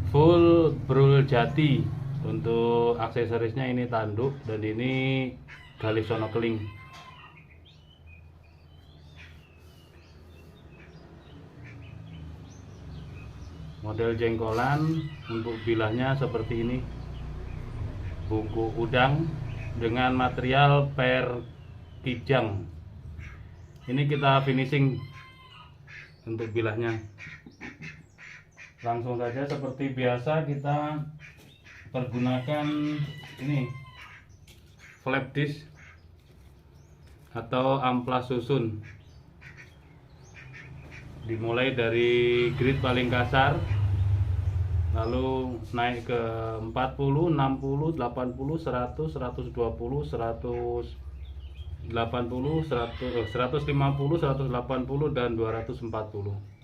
full brul jati. Untuk aksesorisnya ini tanduk dan ini galih sono keling. Model jengkolan, untuk bilahnya seperti ini, bungku udang dengan material per kijang. Ini kita finishing untuk bilahnya. Langsung saja seperti biasa kita pergunakan ini flap disk atau amplas susun. Dimulai dari grid paling kasar, lalu naik ke 40, 60, 80, 100, 120, 180, 100, 150, 180 dan 240.